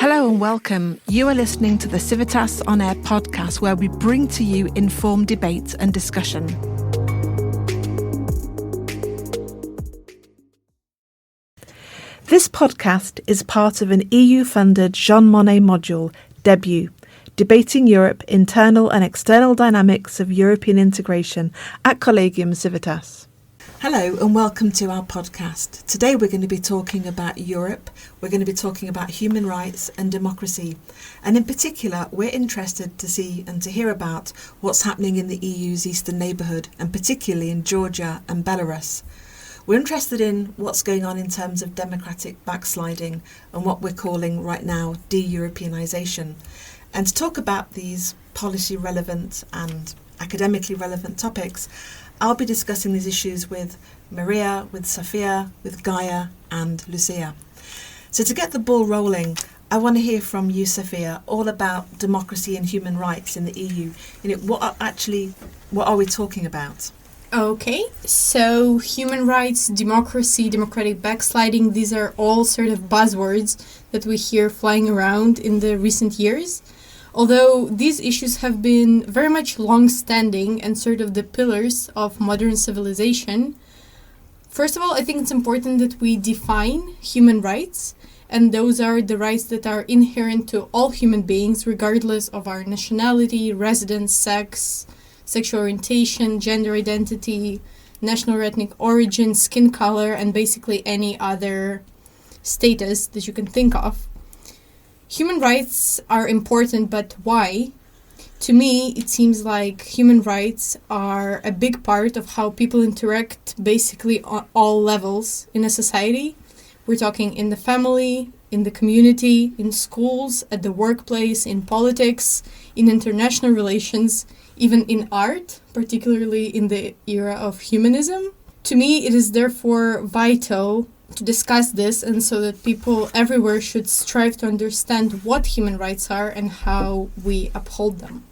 Hello and welcome. You are listening to the Civitas On Air podcast, where we bring to you informed debate and discussion. This podcast is part of an EU-funded Jean Monnet module, DEBUE, Debating Europe, Internal and External Dynamics of European Integration at Collegium Civitas. Hello and welcome to our podcast. Today we're going to be talking about Europe. We're going to be talking about human rights and democracy. And in particular, we're interested to see and to hear about what's happening in the EU's eastern neighbourhood, and particularly in Georgia and Belarus. We're interested in what's going on in terms of democratic backsliding and what we're calling right now de-Europeanisation. And to talk about these policy relevant and academically relevant topics, I'll be discussing these issues with Maria, with Sophia, with Gaia and Lucia. So to get the ball rolling, I want to hear from you, Sophia, all about democracy and human rights in the EU. What are we talking about? Okay, so human rights, democracy, democratic backsliding, these are all sort of buzzwords that we hear flying around in the recent years. Although these issues have been very much long-standing and sort of the pillars of modern civilization, first of all, I think it's important that we define human rights, and those are the rights that are inherent to all human beings, regardless of our nationality, residence, sex, sexual orientation, gender identity, national or ethnic origin, skin color, and basically any other status that you can think of. Human rights are important, but why? To me, it seems like human rights are a big part of how people interact basically on all levels in a society. We're talking in the family, in the community, in schools, at the workplace, in politics, in international relations, even in art, particularly in the era of humanism. To me, it is therefore vital to discuss this, and so that people everywhere should strive to understand what human rights are and how we uphold them.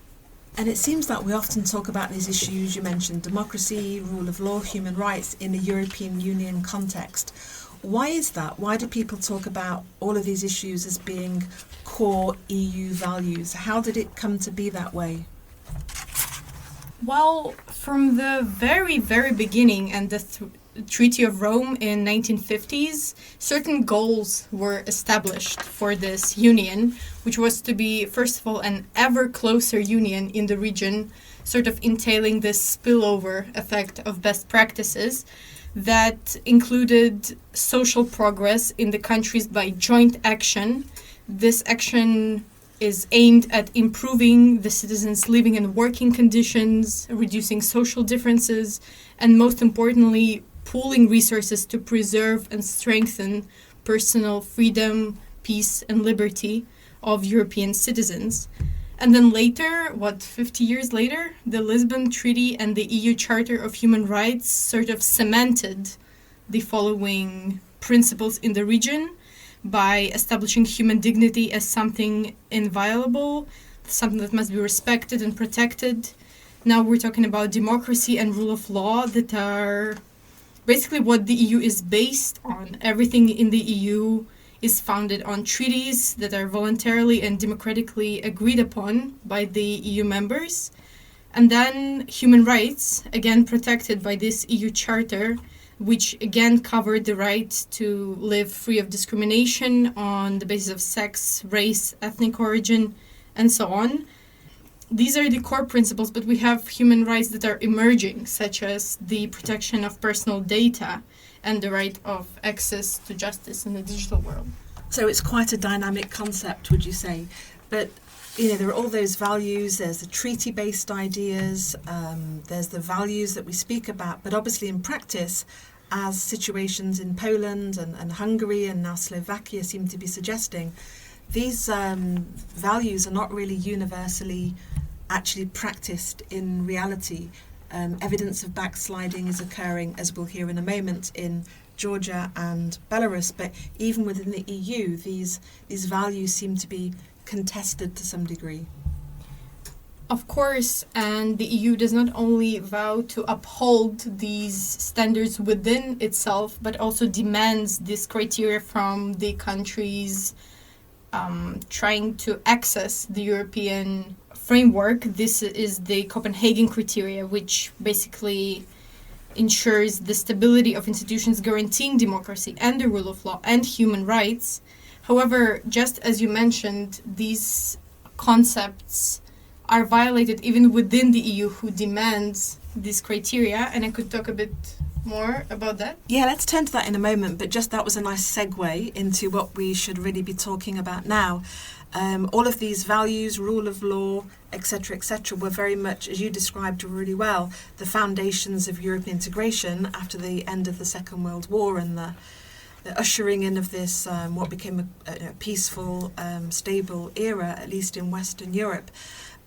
And it seems that we often talk about these issues, you mentioned democracy, rule of law, human rights, in a European Union context. Why is that? Why do people talk about all of these issues as being core EU values? How did it come to be that way? Well, from the very, very beginning and the Treaty of Rome in 1950s, certain goals were established for this union, which was to be, first of all, an ever closer union in the region, sort of entailing this spillover effect of best practices that included social progress in the countries by joint action. This action is aimed at improving the citizens' living and working conditions, reducing social differences, and most importantly, pooling resources to preserve and strengthen personal freedom, peace, and liberty of European citizens. And then later, 50 years later, the Lisbon Treaty and the EU Charter of Human Rights sort of cemented the following principles in the region by establishing human dignity as something inviolable, something that must be respected and protected. Now we're talking about democracy and rule of law that are basically what the EU is based on. Everything in the EU is founded on treaties that are voluntarily and democratically agreed upon by the EU members. And then human rights, again protected by this EU Charter, which again covered the right to live free of discrimination on the basis of sex, race, ethnic origin, and so on. These are the core principles, but we have human rights that are emerging, such as the protection of personal data and the right of access to justice in the digital world. So it's quite a dynamic concept, would you say? But there are all those values, there's the treaty-based ideas, there's the values that we speak about, but obviously in practice, as situations in Poland and Hungary and now Slovakia seem to be suggesting, these values are not really universally actually practiced in reality. Evidence of backsliding is occurring, as we'll hear in a moment, in Georgia and Belarus, but even within the EU, these values seem to be contested to some degree. Of course, and the EU does not only vow to uphold these standards within itself, but also demands this criteria from the countries trying to access the European framework. This is the Copenhagen criteria, which basically ensures the stability of institutions guaranteeing democracy and the rule of law and human rights. However, just as you mentioned, these concepts are violated even within the EU, who demands these criteria, and I could talk a bit more about that. Yeah, let's turn to that in a moment, but just that was a nice segue into what we should really be talking about now. All of these values, rule of law, etc., were very much, as you described really well, the foundations of European integration after the end of the Second World War and the ushering in of this, what became a peaceful, stable era, at least in Western Europe.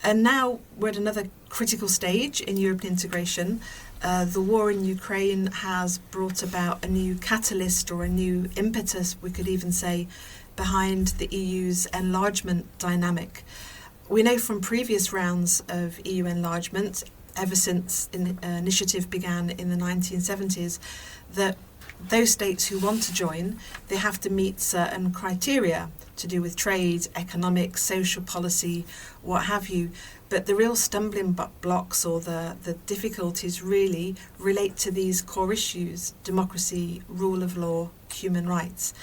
And now we're at another critical stage in European integration. The war in Ukraine has brought about a new catalyst or a new impetus, we could even say, behind the EU's enlargement dynamic. We know from previous rounds of EU enlargement, ever since the initiative began in the 1970s, that those states who want to join, they have to meet certain criteria to do with trade, economics, social policy, what have you. But the real stumbling blocks or the difficulties really relate to these core issues: democracy, rule of law, human rights.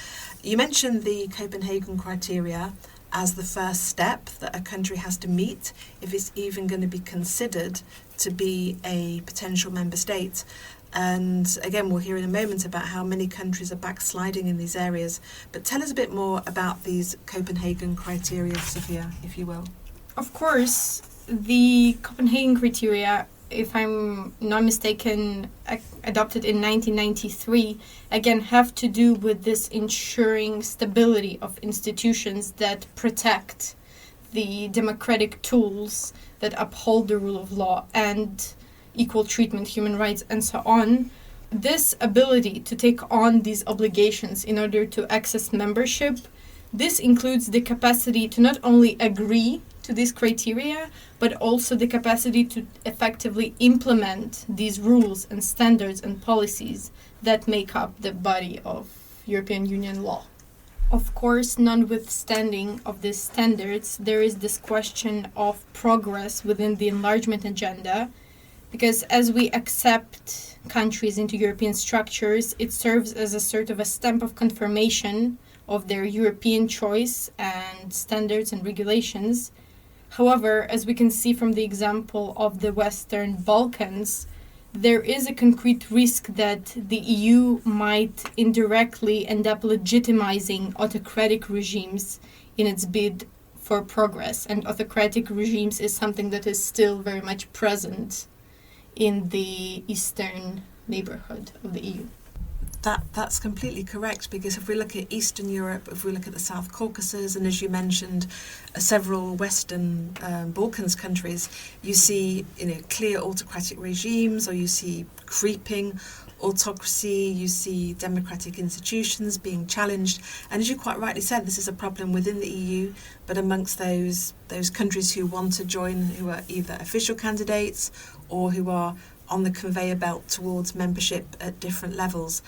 You mentioned the Copenhagen criteria as the first step that a country has to meet if it's even going to be considered to be a potential member state. And again, we'll hear in a moment about how many countries are backsliding in these areas. But tell us a bit more about these Copenhagen criteria, Sophia, if you will. Of course, the Copenhagen criteria, if I'm not mistaken, adopted in 1993, again, have to do with this ensuring stability of institutions that protect the democratic tools that uphold the rule of law and equal treatment, human rights, and so on. This ability to take on these obligations in order to access membership, this includes the capacity to not only agree to these criteria, but also the capacity to effectively implement these rules and standards and policies that make up the body of European Union law. Of course, notwithstanding of these standards, there is this question of progress within the enlargement agenda, because as we accept countries into European structures, it serves as a sort of a stamp of confirmation of their European choice and standards and regulations. However, as we can see from the example of the Western Balkans, there is a concrete risk that the EU might indirectly end up legitimizing autocratic regimes in its bid for progress. And autocratic regimes is something that is still very much present in the eastern neighborhood of the EU. That's completely correct, because if we look at Eastern Europe, if we look at the South Caucasus, and as you mentioned, several Western Balkans countries, you see clear autocratic regimes, or you see creeping autocracy, you see democratic institutions being challenged. And as you quite rightly said, this is a problem within the EU, but amongst those countries who want to join, who are either official candidates or who are on the conveyor belt towards membership at different levels.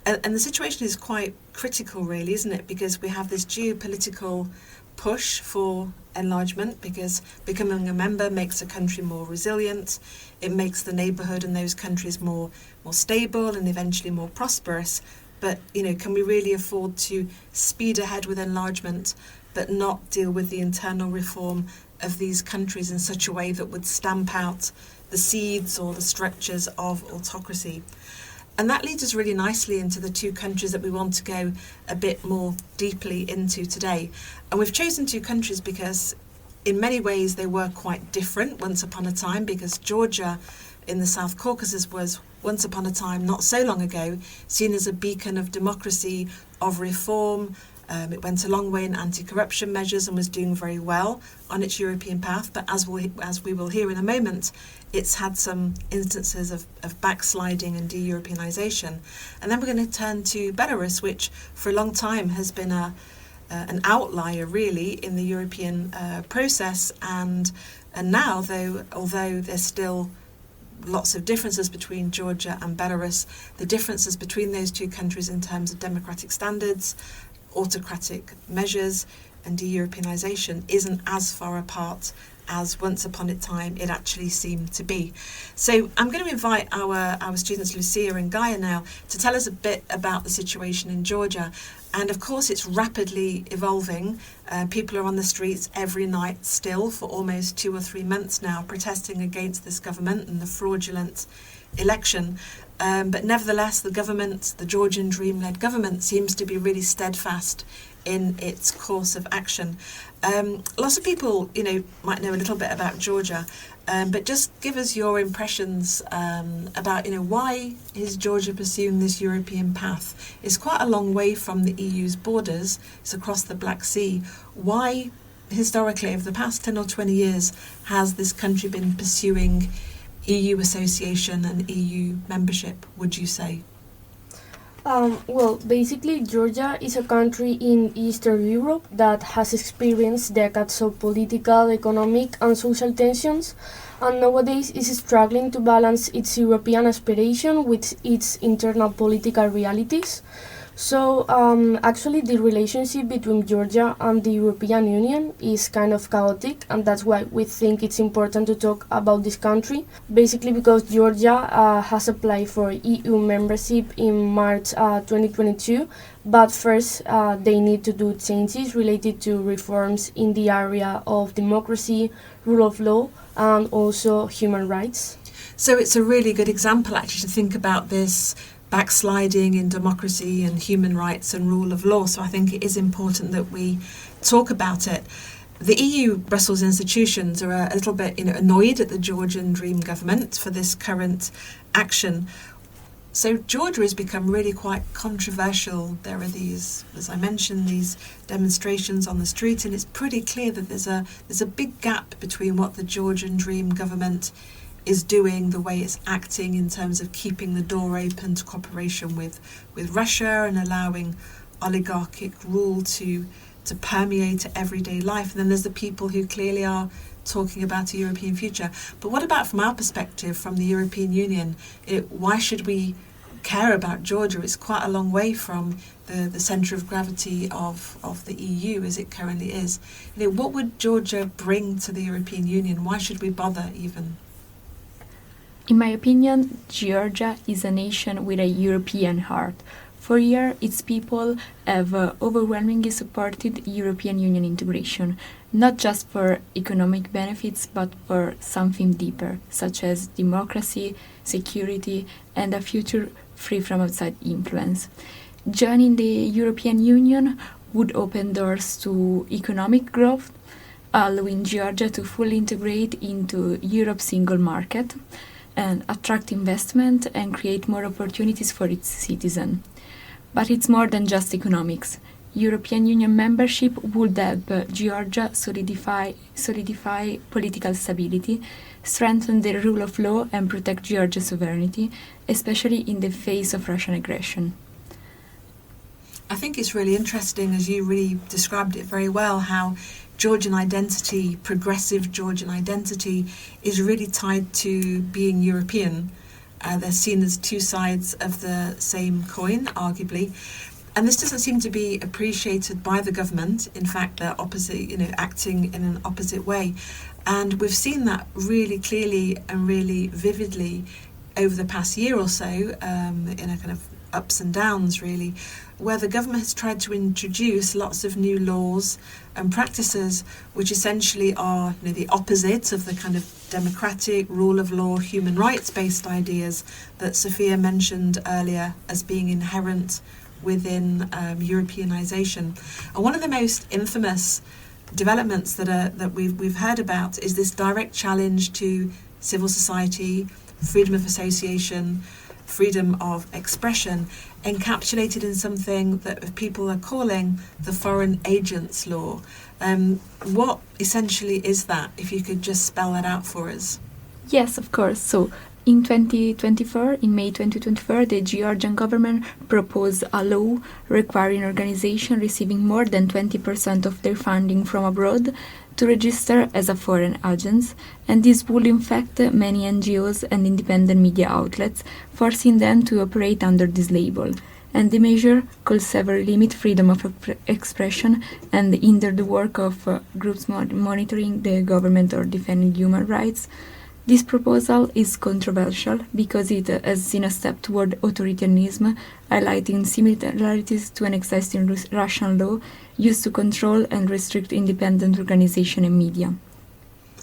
And the situation is quite critical, really, isn't it? Because we have this geopolitical push for enlargement, because becoming a member makes a country more resilient. It makes the neighbourhood and those countries more stable and eventually more prosperous. But, can we really afford to speed ahead with enlargement but not deal with the internal reform of these countries in such a way that would stamp out the seeds or the structures of autocracy? And that leads us really nicely into the two countries that we want to go a bit more deeply into today. And we've chosen two countries because in many ways they were quite different once upon a time, because Georgia in the South Caucasus was once upon a time, not so long ago, seen as a beacon of democracy, of reform. It went a long way in anti-corruption measures and was doing very well on its European path. But as we will hear in a moment, it's had some instances of backsliding and de-Europeanization. And then we're going to turn to Belarus, which for a long time has been an outlier, really, in the European process. And now, although there's still lots of differences between Georgia and Belarus, the differences between those two countries in terms of democratic standards, autocratic measures, and de-Europeanisation isn't as far apart as once upon a time it actually seemed to be. So I'm going to invite our students Lucia and Gaia now to tell us a bit about the situation in Georgia. And of course it's rapidly evolving. People are on the streets every night still for almost 2 or 3 months now, protesting against this government and the fraudulent election. But nevertheless, the government, the Georgian Dream-led government, seems to be really steadfast in its course of action. Lots of people, might know a little bit about Georgia, but just give us your impressions about, why is Georgia pursuing this European path? It's quite a long way from the EU's borders. It's across the Black Sea. Why, historically, over the past 10 or 20 years, has this country been pursuing EU association and EU membership, would you say? Well, basically, Georgia is a country in Eastern Europe that has experienced decades of political, economic, and social tensions, and nowadays is struggling to balance its European aspiration with its internal political realities. So, actually, the relationship between Georgia and the European Union is kind of chaotic, and that's why we think it's important to talk about this country. Basically, because Georgia has applied for EU membership in March 2022, but first they need to do changes related to reforms in the area of democracy, rule of law, and also human rights. So it's a really good example, actually, to think about this backsliding in democracy and human rights and rule of law. So I think it is important that we talk about it. The EU Brussels institutions are a little bit annoyed at the Georgian Dream government for this current action. So Georgia has become really quite controversial. There are these, as I mentioned, these demonstrations on the street, and it's pretty clear that there's a big gap between what the Georgian Dream government is doing, the way it's acting in terms of keeping the door open to cooperation with Russia and allowing oligarchic rule to permeate everyday life. And then there's the people who clearly are talking about a European future. But what about from our perspective, from the European Union? Why should we care about Georgia? It's quite a long way from the centre of gravity of the EU as it currently is. What would Georgia bring to the European Union? Why should we bother even? In my opinion, Georgia is a nation with a European heart. For years, its people have overwhelmingly supported European Union integration, not just for economic benefits, but for something deeper, such as democracy, security, and a future free from outside influence. Joining the European Union would open doors to economic growth, allowing Georgia to fully integrate into Europe's single market, and attract investment and create more opportunities for its citizens. But it's more than just economics. European Union membership would help Georgia solidify political stability, strengthen the rule of law, and protect Georgia's sovereignty, especially in the face of Russian aggression. I think it's really interesting, as you really described it very well, how Georgian identity, progressive Georgian identity, is really tied to being European. They're seen as two sides of the same coin, arguably. And this doesn't seem to be appreciated by the government. In fact, they're opposite, acting in an opposite way. And we've seen that really clearly and really vividly over the past year or so, in a kind of ups and downs, really, where the government has tried to introduce lots of new laws and practices which essentially are the opposite of the kind of democratic, rule of law, human rights based ideas that Sophia mentioned earlier as being inherent within Europeanisation. And one of the most infamous developments that we've heard about is this direct challenge to civil society, freedom of association, freedom of expression, encapsulated in something that people are calling the foreign agents law. What essentially is that, if you could just spell that out for us? Yes, of course. So in May 2024, the Georgian government proposed a law requiring organizations receiving more than 20% of their funding from abroad to register as a foreign agents, and this would infect many NGOs and independent media outlets, forcing them to operate under this label. and the measure could severely limit freedom of expression and hinder the work of groups monitoring the government or defending human rights. This proposal is controversial because it has seen a step toward authoritarianism, highlighting similarities to an existing Russian law used to control and restrict independent organizations and media.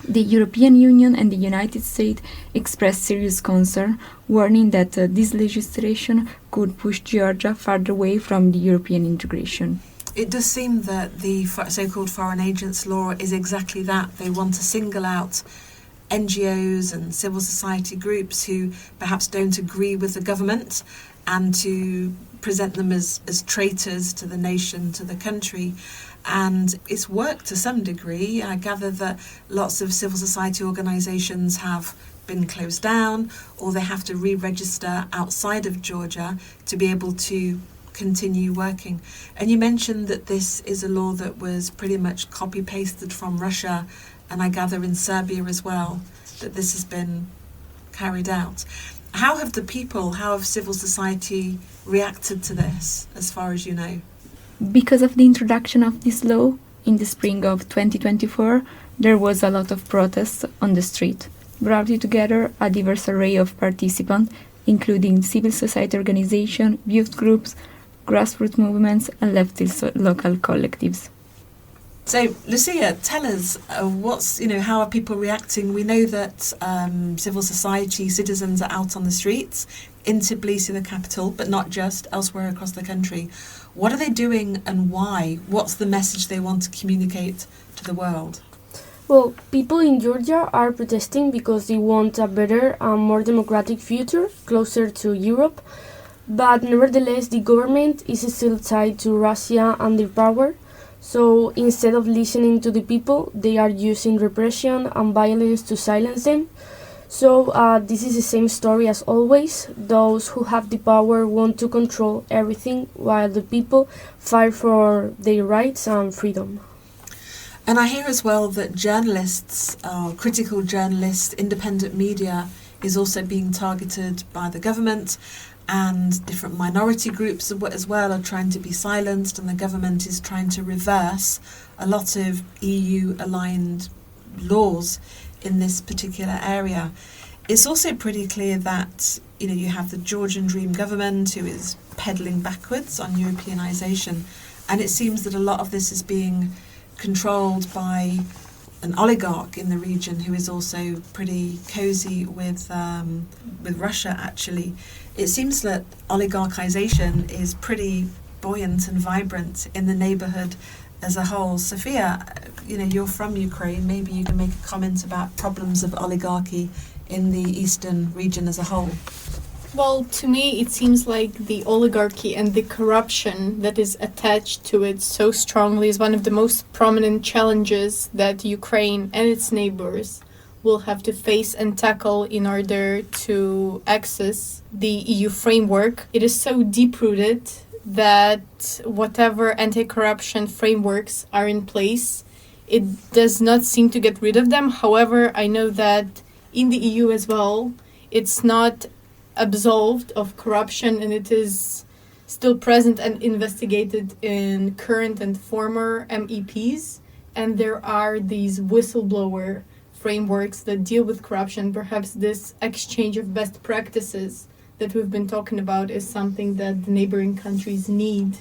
The European Union and the United States expressed serious concern, warning that this legislation could push Georgia farther away from the European integration. It does seem that the so-called foreign agents law is exactly that. They want to single out NGOs and civil society groups who perhaps don't agree with the government and to present them as traitors to the nation, to the country. And it's worked to some degree. I gather that lots of civil society organisations have been closed down, or they have to re-register outside of Georgia to be able to continue working. And you mentioned that this is a law that was pretty much copy-pasted from Russia, and I gather in Serbia as well, that this has been carried out. How have civil society reacted to this, as far as you know? Because of the introduction of this law in the spring of 2024, there was a lot of protests on the street, brought together a diverse array of participants, including civil society organizations, youth groups, grassroots movements, and leftist local collectives. So, Lucia, tell us how are people reacting? We know that civil society citizens are out on the streets in Tbilisi, the capital, but not just, elsewhere across the country. What are they doing and why? What's the message they want to communicate to the world? Well, people in Georgia are protesting because they want a better and more democratic future, closer to Europe. But nevertheless, the government is still tied to Russia and their power. So instead of listening to the people, they are using repression and violence to silence them. So this is the same story as always. Those who have the power want to control everything, while the people fight for their rights and freedom. And I hear as well that journalists, critical journalists, independent media is also being targeted by the government, and different minority groups as well are trying to be silenced, and the government is trying to reverse a lot of EU-aligned laws in this particular area. It's also pretty clear that you have the Georgian Dream government who is peddling backwards on Europeanisation, and it seems that a lot of this is being controlled by an oligarch in the region who is also pretty cosy with Russia, actually. It seems that oligarchization is pretty buoyant and vibrant in the neighbourhood as a whole. Sophia, you're from Ukraine. Maybe you can make a comment about problems of oligarchy in the eastern region as a whole. Well, to me, it seems like the oligarchy and the corruption that is attached to it so strongly is one of the most prominent challenges that Ukraine and its neighbors will have to face and tackle in order to access the EU framework. It is so deep-rooted that whatever anti-corruption frameworks are in place, it does not seem to get rid of them. However, I know that in the EU as well, it's not absolved of corruption, and it is still present and investigated in current and former MEPs. And there are these whistleblower frameworks that deal with corruption. Perhaps this exchange of best practices that we've been talking about is something that the neighboring countries need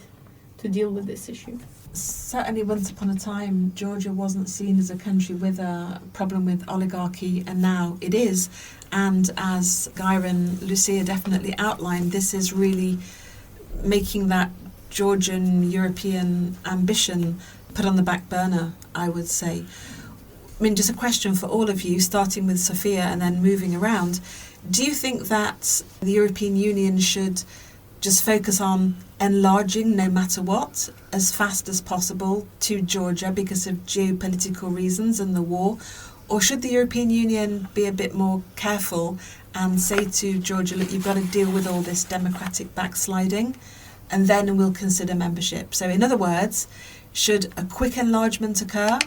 to deal with this issue. Certainly once upon a time, Georgia wasn't seen as a country with a problem with oligarchy, and now it is. And as Gaia and Lucia definitely outlined, this is really making that Georgian European ambition put on the back burner, I would say. I mean, just a question for all of you, starting with Sophia and then moving around. Do you think that the European Union should just focus on enlarging no matter what, as fast as possible, to Georgia because of geopolitical reasons and the war? Or should the European Union be a bit more careful and say to Georgia, look, you've got to deal with all this democratic backsliding, and then we'll consider membership? So in other words, should a quick enlargement occur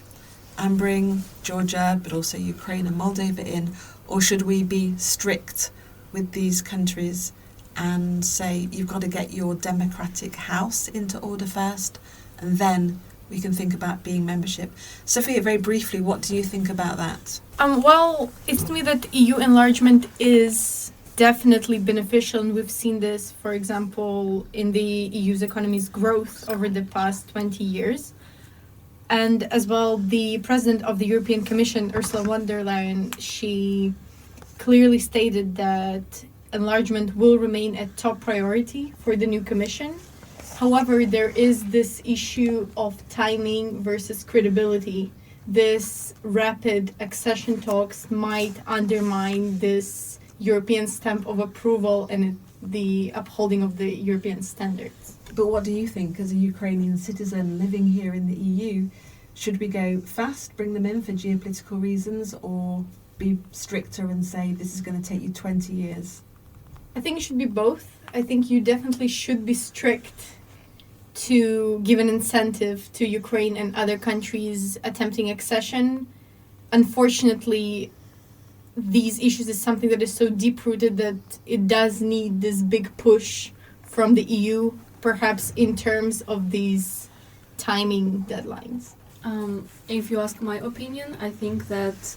and bring Georgia, but also Ukraine and Moldova in, or should we be strict with these countries and say you've got to get your democratic house into order first, and then we can think about being membership. Sophia, very briefly, what do you think about that? Well, it's to me that EU enlargement is definitely beneficial, and we've seen this, for example, in the EU's economy's growth over the past 20 years. And as well, the president of the European Commission, Ursula von der Leyen, she clearly stated that enlargement will remain a top priority for the new Commission. However, there is this issue of timing versus credibility. This rapid accession talks might undermine this European stamp of approval and the upholding of the European standards. But what do you think as a Ukrainian citizen living here in the EU? Should we go fast, bring them in for geopolitical reasons, or be stricter and say this is going to take you 20 years? I think it should be both. I think you definitely should be strict to give an incentive to Ukraine and other countries attempting accession. Unfortunately, these issues is something that is so deep-rooted that it does need this big push from the EU, perhaps in terms of these timing deadlines. If you ask my opinion, I think that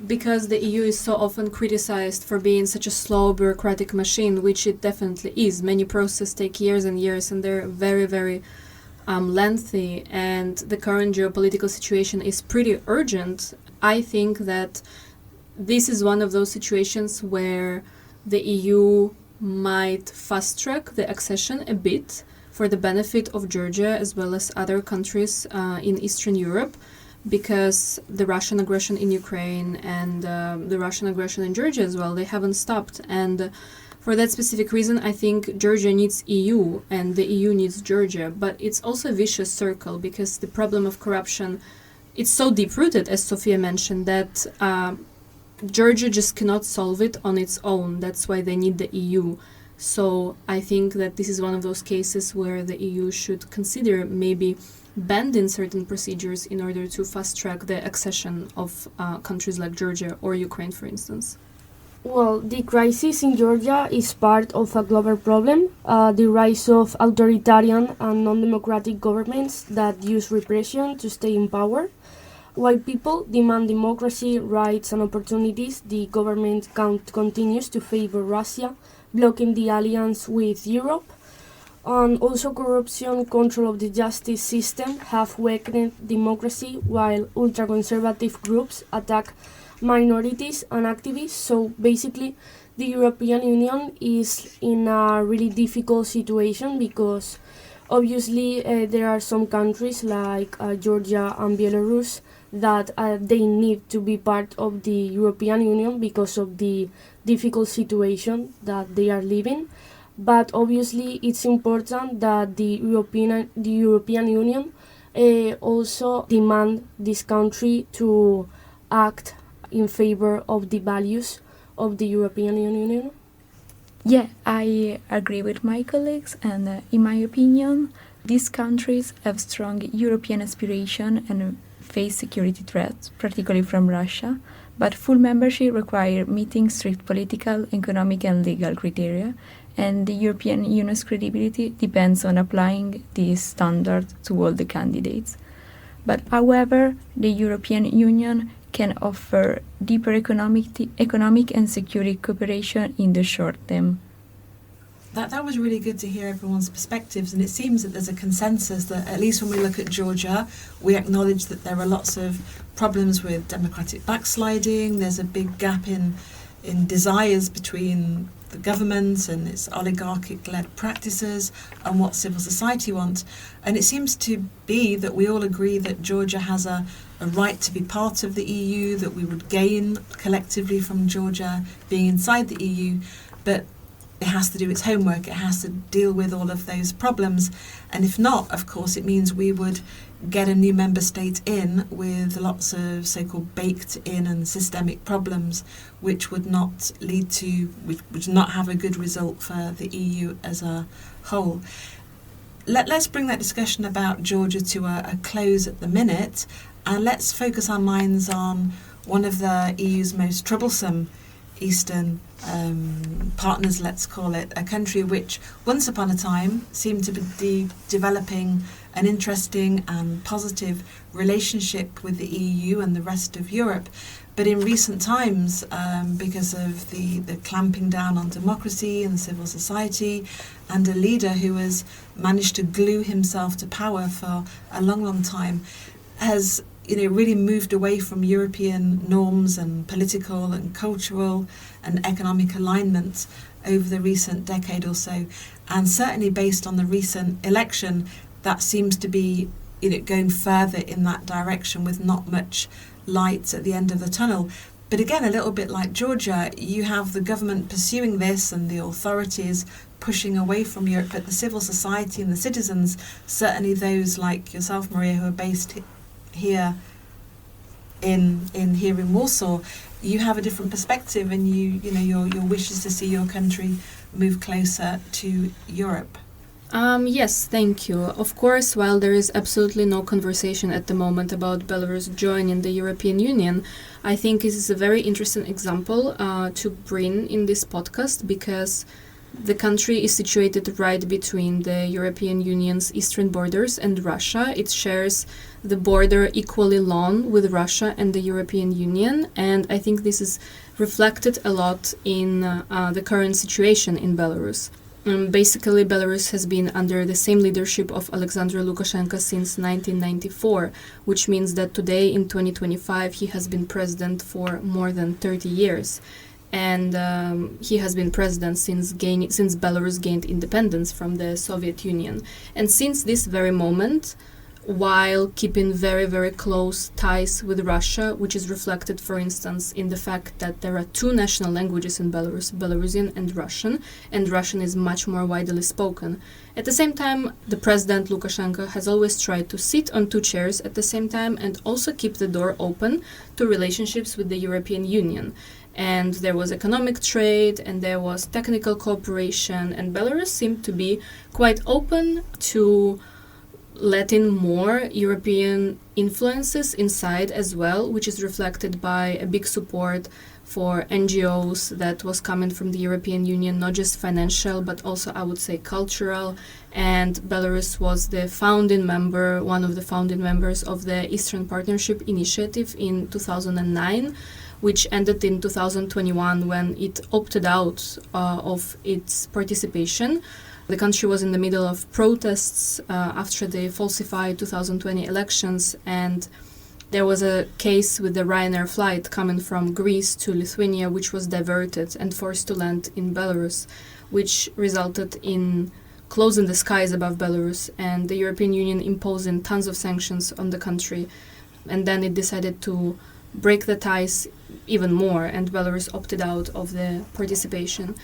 because the EU is so often criticized for being such a slow bureaucratic machine, which it definitely is, many processes take years and years and they're very, very lengthy, and the current geopolitical situation is pretty urgent. I think that this is one of those situations where the EU might fast-track the accession a bit for the benefit of Georgia as well as other countries in Eastern Europe, because the Russian aggression in Ukraine and the Russian aggression in Georgia as well, they haven't stopped. And for that specific reason, I think Georgia needs EU and the EU needs Georgia. But it's also a vicious circle, because the problem of corruption, it's so deep-rooted, as Sophia mentioned, that Georgia just cannot solve it on its own. That's why they need the EU. So I think that this is one of those cases where the EU should consider maybe bending certain procedures in order to fast-track the accession of countries like Georgia or Ukraine, for instance. Well, the crisis in Georgia is part of a global problem, the rise of authoritarian and non-democratic governments that use repression to stay in power. While people demand democracy, rights and opportunities, the government continues to favor Russia, blocking the alliance with Europe. And also corruption, control of the justice system have weakened democracy, while ultra-conservative groups attack minorities and activists. So basically, the European Union is in a really difficult situation, because obviously there are some countries like Georgia and Belarus that they need to be part of the European Union because of the difficult situation that they are living. But obviously it's important that the European Union also demand this country to act in favor of the values of the European Union. Yeah, I agree with my colleagues, and in my opinion, these countries have strong European aspiration and face security threats, particularly from Russia, but full membership requires meeting strict political, economic and legal criteria, and the European Union's credibility depends on applying these standards to all the candidates. But however, the European Union can offer deeper economic and security cooperation in the short term. That was really good to hear everyone's perspectives, and it seems that there's a consensus that, at least when we look at Georgia, we acknowledge that there are lots of problems with democratic backsliding. There's a big gap in desires between the government and its oligarchic-led practices and what civil society wants. And it seems to be that we all agree that Georgia has a right to be part of the EU, that we would gain collectively from Georgia being inside the EU, but it has to do its homework, it has to deal with all of those problems. And if not, of course, it means we would get a new member state in with lots of so-called baked-in and systemic problems, which would not would not have a good result for the EU as a whole. Let's bring that discussion about Georgia to a close at the minute, and let's focus our minds on one of the EU's most troublesome Eastern partners, let's call it, a country which once upon a time seemed to be developing an interesting and positive relationship with the EU and the rest of Europe. But in recent times, because of the clamping down on democracy and civil society, and a leader who has managed to glue himself to power for a long, long time, has really moved away from European norms and political and cultural and economic alignment over the recent decade or so. And certainly based on the recent election, that seems to be going further in that direction with not much light at the end of the tunnel. But again, a little bit like Georgia, you have the government pursuing this and the authorities pushing away from Europe, but the civil society and the citizens, certainly those like yourself, Maria, who are based here in Warsaw, you have a different perspective, and your wish is to see your country move closer to Europe. Yes, thank you. Of course, while there is absolutely no conversation at the moment about Belarus joining the European Union, I think this is a very interesting example to bring in this podcast, because the country is situated right between the European Union's eastern borders and Russia. It shares the border equally long with Russia and the European Union, and I think this is reflected a lot in the current situation in Belarus. Basically, Belarus has been under the same leadership of Alexander Lukashenko since 1994, which means that today, in 2025, he has been president for more than 30 years. And he has been president since Belarus gained independence from the Soviet Union. And since this very moment, while keeping very, very close ties with Russia, which is reflected, for instance, in the fact that there are two national languages in Belarus, Belarusian and Russian is much more widely spoken. At the same time, the president Lukashenko has always tried to sit on two chairs at the same time and also keep the door open to relationships with the European Union. And there was economic trade, and there was technical cooperation, and Belarus seemed to be quite open to letting more European influences inside as well, which is reflected by a big support for NGOs that was coming from the European Union, not just financial, but also, I would say, cultural. And Belarus was one of the founding members of the Eastern Partnership Initiative in 2009, which ended in 2021 when it opted out of its participation. The country was in the middle of protests after the falsified 2020 elections, and there was a case with the Ryanair flight coming from Greece to Lithuania, which was diverted and forced to land in Belarus, which resulted in closing the skies above Belarus and the European Union imposing tons of sanctions on the country. And then it decided to break the ties even more, and Belarus opted out of the participation.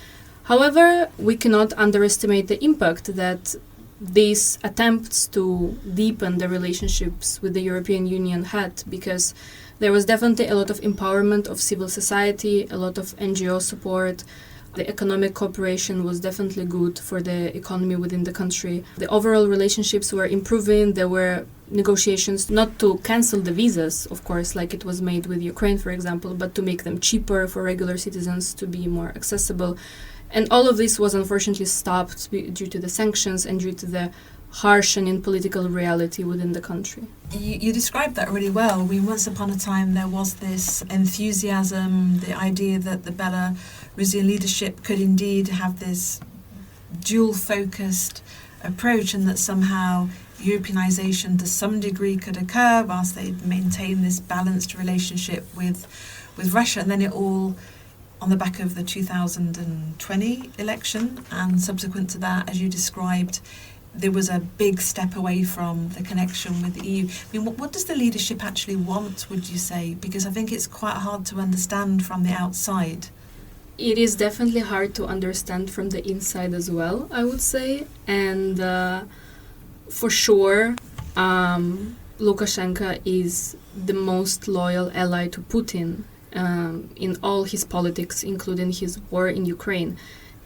However, we cannot underestimate the impact that these attempts to deepen the relationships with the European Union had, because there was definitely a lot of empowerment of civil society, a lot of NGO support. The economic cooperation was definitely good for the economy within the country. The overall relationships were improving. There were negotiations not to cancel the visas, of course, like it was made with Ukraine, for example, but to make them cheaper for regular citizens, to be more accessible. And all of this was unfortunately stopped due to the sanctions and due to the harshening political reality within the country. You described that really well. Once upon a time there was this enthusiasm, the idea that the Belarusian leadership could indeed have this dual-focused approach, and that somehow Europeanization to some degree could occur whilst they maintain this balanced relationship with Russia. And then it all, on the back of the 2020 election and subsequent to that, as you described, there was a big step away from the connection with the EU. I mean, what does the leadership actually want, would you say? Because I think it's quite hard to understand from the outside. It is definitely hard to understand from the inside as well, I would say. And for sure, Lukashenko is the most loyal ally to Putin in all his politics, including his war in Ukraine.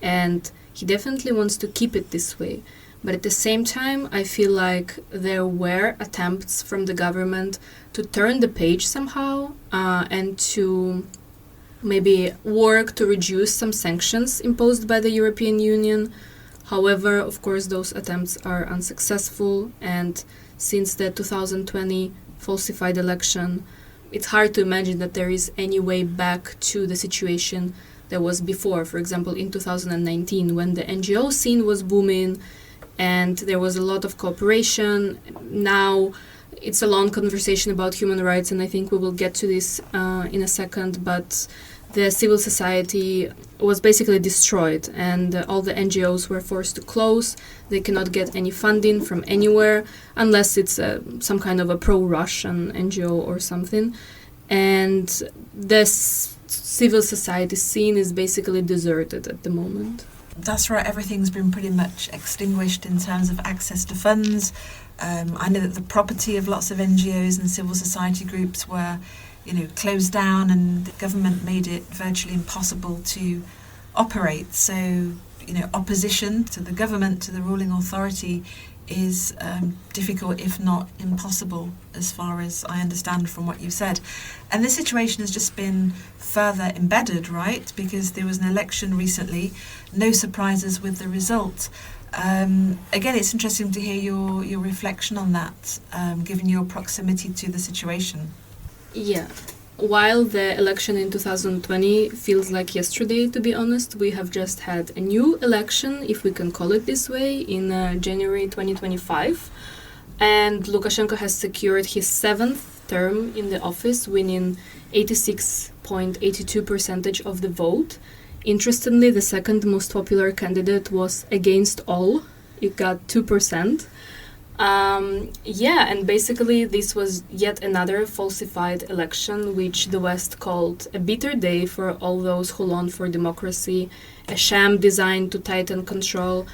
And he definitely wants to keep it this way. But at the same time, I feel like there were attempts from the government to turn the page somehow and to maybe work to reduce some sanctions imposed by the European Union. However, of course, those attempts are unsuccessful, and since the 2020 falsified election, it's hard to imagine that there is any way back to the situation that was before. For example, in 2019, when the NGO scene was booming and there was a lot of cooperation. Now it's a long conversation about human rights, and I think we will get to this in a second, but the civil society was basically destroyed, and all the NGOs were forced to close. They cannot get any funding from anywhere unless it's some kind of a pro-Russian NGO or something. And this civil society scene is basically deserted at the moment. That's right, everything's been pretty much extinguished in terms of access to funds. I know that the property of lots of NGOs and civil society groups were, closed down, and the government made it virtually impossible to operate. So, opposition to the government, to the ruling authority, is difficult, if not impossible, as far as I understand from what you've said. And this situation has just been further embedded, right? Because there was an election recently, no surprises with the result. Again, it's interesting to hear your reflection on that, given your proximity to the situation. Yeah. While the election in 2020 feels like yesterday, to be honest, we have just had a new election, if we can call it this way, in January 2025. And Lukashenko has secured his 7th term in the office, winning 86.82% of the vote. Interestingly, the second most popular candidate was against all. It got 2%. And basically this was yet another falsified election, which the West called a bitter day for all those who long for democracy, a sham designed to tighten control,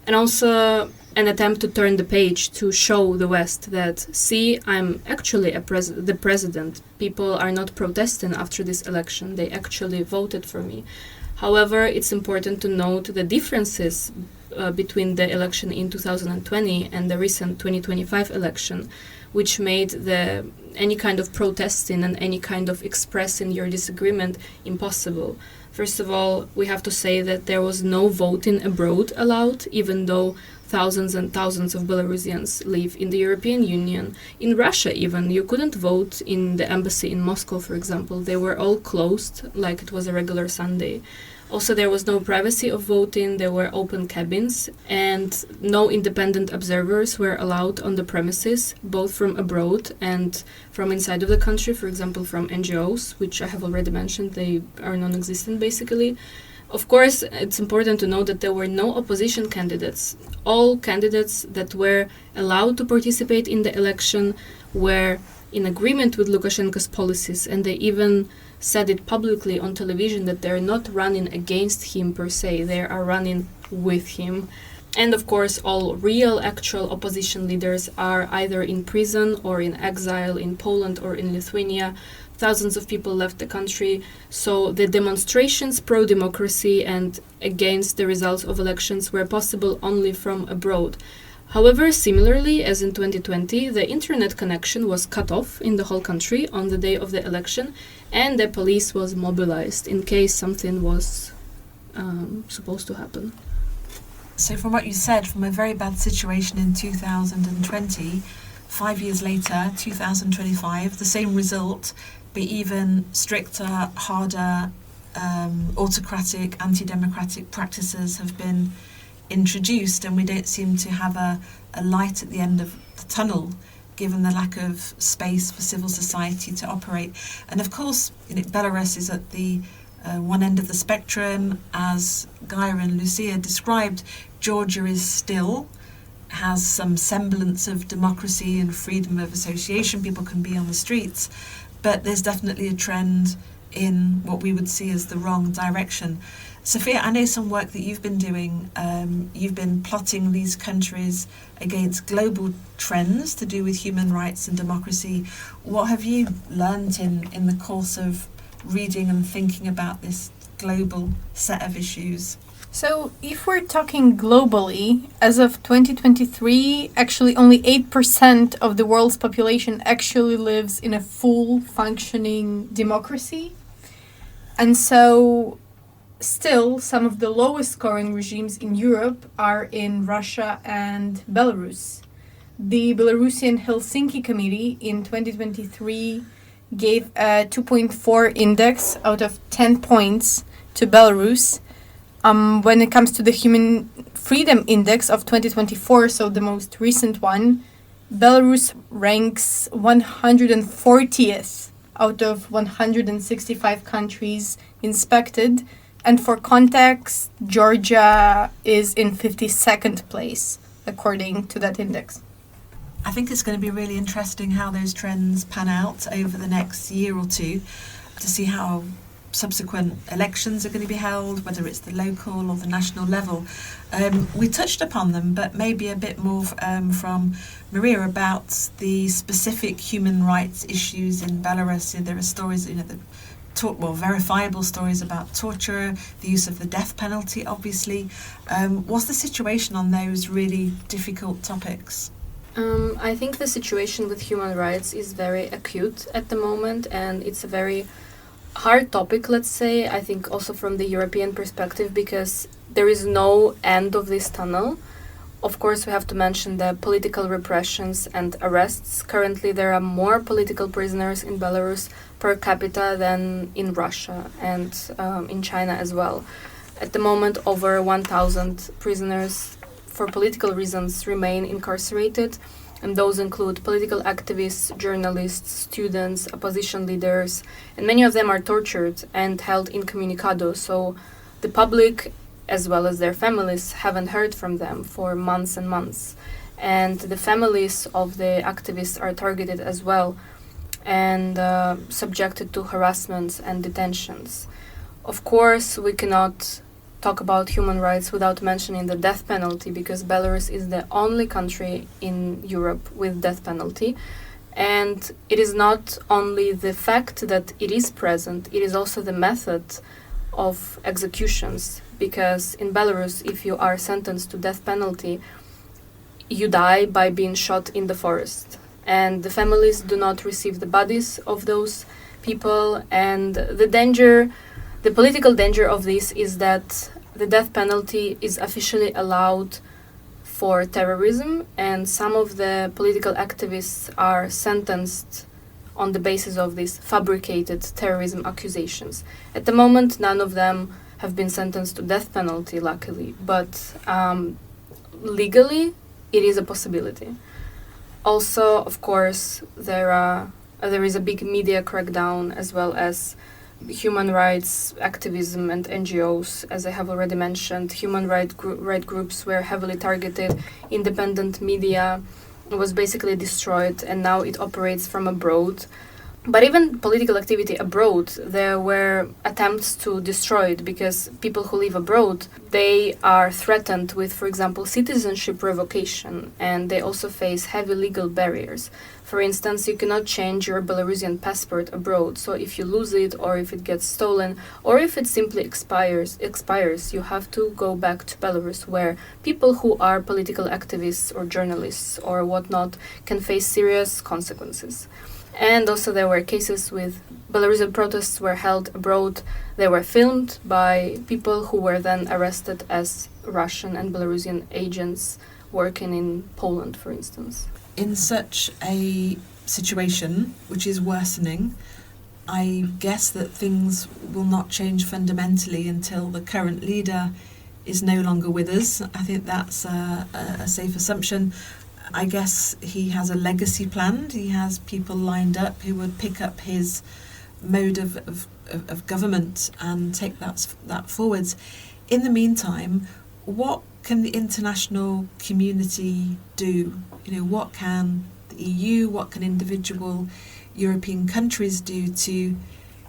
and also an attempt to turn the page to show the West that, see, I'm actually the president. People are not protesting after this election. They actually voted for me. However, it's important to note the differences between the election in 2020 and the recent 2025 election, which made any kind of protesting and any kind of expressing your disagreement impossible. First of all, we have to say that there was no voting abroad allowed, even though thousands and thousands of Belarusians live in the European Union. In Russia even, you couldn't vote in the embassy in Moscow, for example. They were all closed, like it was a regular Sunday. Also, there was no privacy of voting, there were open cabins, and no independent observers were allowed on the premises, both from abroad and from inside of the country, for example, from NGOs, which I have already mentioned, they are non-existent basically. Of course, it's important to note that there were no opposition candidates. All candidates that were allowed to participate in the election were in agreement with Lukashenko's policies, and they even said it publicly on television that they're not running against him per se, they are running with him. And of course, all real actual opposition leaders are either in prison or in exile in Poland or in Lithuania. Thousands of people left the country, so the demonstrations pro-democracy and against the results of elections were possible only from abroad. However, similarly, as in 2020, the internet connection was cut off in the whole country on the day of the election, and the police was mobilized in case something was supposed to happen. So from what you said, from a very bad situation in 2020, 5 years later, 2025, the same result, but even stricter, harder, autocratic, anti-democratic practices have been introduced, and we don't seem to have a light at the end of the tunnel, given the lack of space for civil society to operate. And of course, Belarus is at the one end of the spectrum. As Gaia and Lucia described, Georgia is still, has some semblance of democracy and freedom of association. People can be on the streets, but there's definitely a trend in what we would see as the wrong direction. Sophia, I know some work that you've been doing. You've been plotting these countries against global trends to do with human rights and democracy. What have you learned in the course of reading and thinking about this global set of issues? So if we're talking globally, as of 2023, actually only 8% of the world's population actually lives in a full functioning democracy. And so still some of the lowest scoring regimes in Europe are in Russia and Belarus. The Belarusian Helsinki Committee in 2023 gave a 2.4 index out of 10 points to Belarus. When it comes to the Human Freedom Index of 2024, so the most recent one, Belarus ranks 140th out of 165 countries inspected. And for context, Georgia is in 52nd place, according to that index. I think it's going to be really interesting how those trends pan out over the next year or two, to see how subsequent elections are going to be held, whether it's the local or the national level. We touched upon them, but maybe a bit more from Maria about the specific human rights issues in Belarus. There are stories, verifiable stories about torture, the use of the death penalty, obviously. What's the situation on those really difficult topics? I think the situation with human rights is very acute at the moment, and it's a very hard topic, let's say, I think also from the European perspective, because there is no end of this tunnel. Of course, we have to mention the political repressions and arrests. Currently, there are more political prisoners in Belarus per capita than in Russia and in China as well. At the moment, over 1,000 prisoners for political reasons remain incarcerated, and those include political activists, journalists, students, opposition leaders, and many of them are tortured and held incommunicado, so the public as well as their families haven't heard from them for months and months. And the families of the activists are targeted as well and subjected to harassments and detentions. Of course, we cannot talk about human rights without mentioning the death penalty, because Belarus is the only country in Europe with death penalty. And it is not only the fact that it is present, it is also the method of executions, because in Belarus, if you are sentenced to death penalty, you die by being shot in the forest. And the families do not receive the bodies of those people, and the political danger of this is that the death penalty is officially allowed for terrorism, and some of the political activists are sentenced on the basis of these fabricated terrorism accusations. At the moment, none of them have been sentenced to death penalty, luckily, but legally, it is a possibility. Also, of course, there is a big media crackdown, as well as human rights activism and NGOs, as I have already mentioned. Human rights groups were heavily targeted. Independent media was basically destroyed, and now it operates from abroad. But even political activity abroad, there were attempts to destroy it, because people who live abroad, they are threatened with, for example, citizenship revocation, and they also face heavy legal barriers. For instance, you cannot change your Belarusian passport abroad, so if you lose it, or if it gets stolen, or if it simply expires, you have to go back to Belarus, where people who are political activists or journalists or whatnot can face serious consequences. And also there were cases with Belarusian protests were held abroad. They were filmed by people who were then arrested as Russian and Belarusian agents working in Poland, for instance. In such a situation, which is worsening, I guess that things will not change fundamentally until the current leader is no longer with us. I think that's a safe assumption. I guess he has a legacy planned. He has people lined up who would pick up his mode of government and take that forwards. In the meantime, what can the international community do? What can the EU, what can individual European countries do to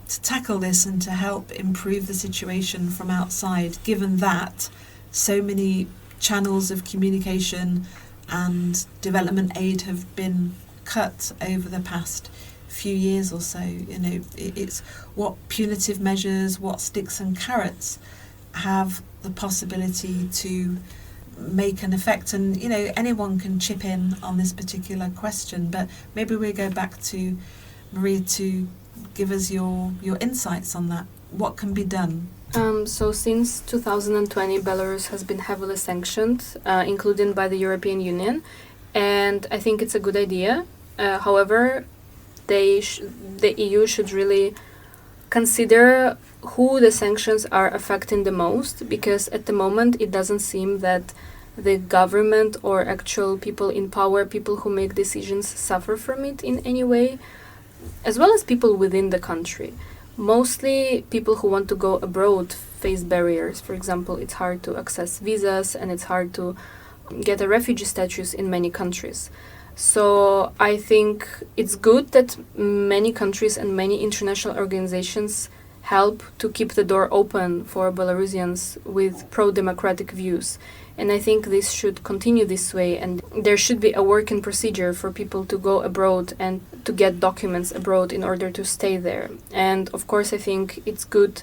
tackle this and to help improve the situation from outside, given that so many channels of communication and development aid have been cut over the past few years or so? It's what punitive measures, what sticks and carrots have the possibility to make an effect. And anyone can chip in on this particular question, but maybe we'll go back to Maria to give us your insights on that. what can be done? So since 2020, Belarus has been heavily sanctioned, including by the European Union, and I think it's a good idea. However, the EU should really consider who the sanctions are affecting the most, because at the moment it doesn't seem that the government or actual people in power, people who make decisions, suffer from it in any way, as well as people within the country. Mostly people who want to go abroad face barriers. For example, it's hard to access visas and it's hard to get a refugee status in many countries. So I think it's good that many countries and many international organizations help to keep the door open for Belarusians with pro-democratic views. And I think this should continue this way, and there should be a working procedure for people to go abroad and to get documents abroad in order to stay there. And of course, I think it's good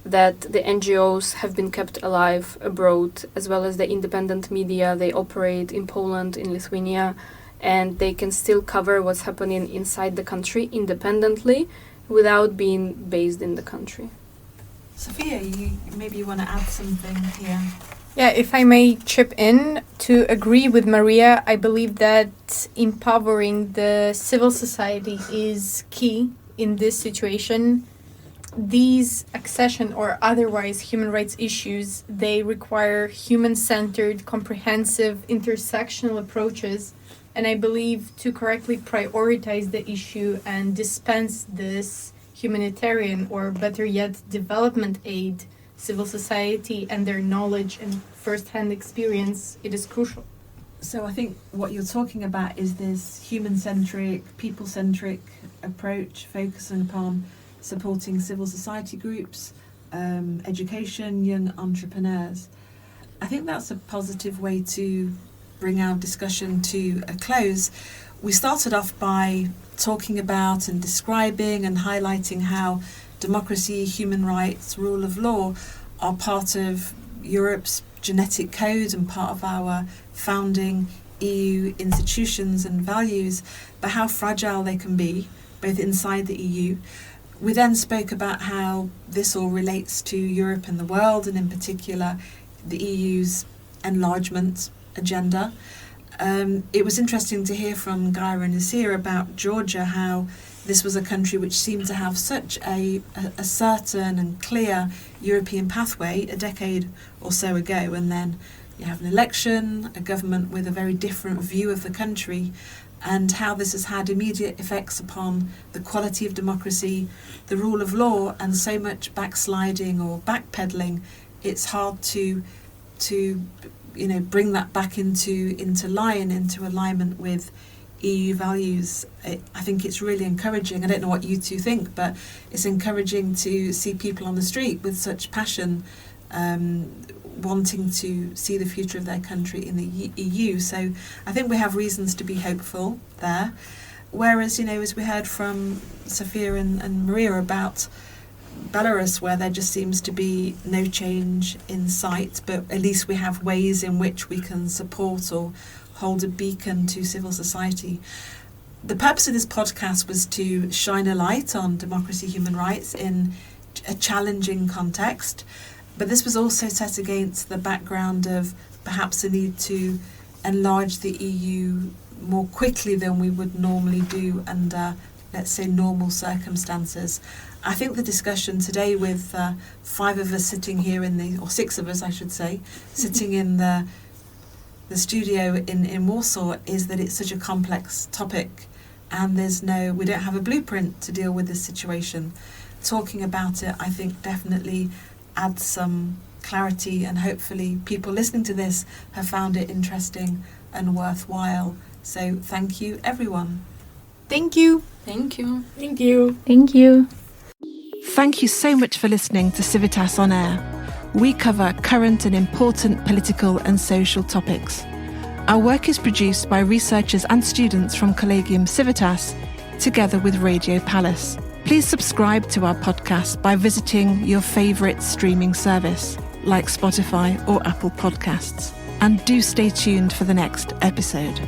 that the NGOs have been kept alive abroad, as well as the independent media. They operate in Poland, in Lithuania, and they can still cover what's happening inside the country independently without being based in the country. Sophia, you want to add something here? Yeah, if I may chip in, to agree with Maria, I believe that empowering the civil society is key in this situation. These accession or otherwise human rights issues, they require human-centered, comprehensive, intersectional approaches. And I believe to correctly prioritize the issue and dispense this humanitarian, or better yet, development aid, civil society and their knowledge and first-hand experience, it is crucial. So I think what you're talking about is this human-centric, people-centric approach, focusing upon supporting civil society groups, education, young entrepreneurs. I think that's a positive way to bring our discussion to a close. We started off by talking about and describing and highlighting how democracy, human rights, rule of law are part of Europe's genetic code and part of our founding EU institutions and values, but how fragile they can be, both inside the EU. We then spoke about how this all relates to Europe and the world, and in particular the EU's enlargement agenda. It was interesting to hear from Gaia and Nasir about Georgia, how this was a country which seemed to have such a certain and clear European pathway a decade or so ago, and then you have an election, a government with a very different view of the country, and how this has had immediate effects upon the quality of democracy, the rule of law, and so much backsliding or backpedaling. It's hard to bring that back into line, into alignment with EU values. I think it's really encouraging. I don't know what you two think, but it's encouraging to see people on the street with such passion, wanting to see the future of their country in the EU. So I think we have reasons to be hopeful there. Whereas, as we heard from Sophia and Maria about Belarus, where there just seems to be no change in sight, but at least we have ways in which we can support or hold a beacon to civil society. The purpose of this podcast was to shine a light on democracy, human rights in a challenging context, but this was also set against the background of perhaps a need to enlarge the EU more quickly than we would normally do under, let's say, normal circumstances. I think the discussion today with 5 of us sitting here or 6 of us, I should say, sitting in the studio in Warsaw, is that it's such a complex topic, and we don't have a blueprint to deal with this situation. Talking about it, I think, definitely adds some clarity, and hopefully people listening to this have found it interesting and worthwhile. So thank you, everyone. Thank you. Thank you. Thank you. Thank you. Thank you so much for listening to Civitas On Air. We cover current and important political and social topics. Our work is produced by researchers and students from Collegium Civitas, together with Radio Palace. Please subscribe to our podcast by visiting your favourite streaming service, like Spotify or Apple Podcasts. And do stay tuned for the next episode.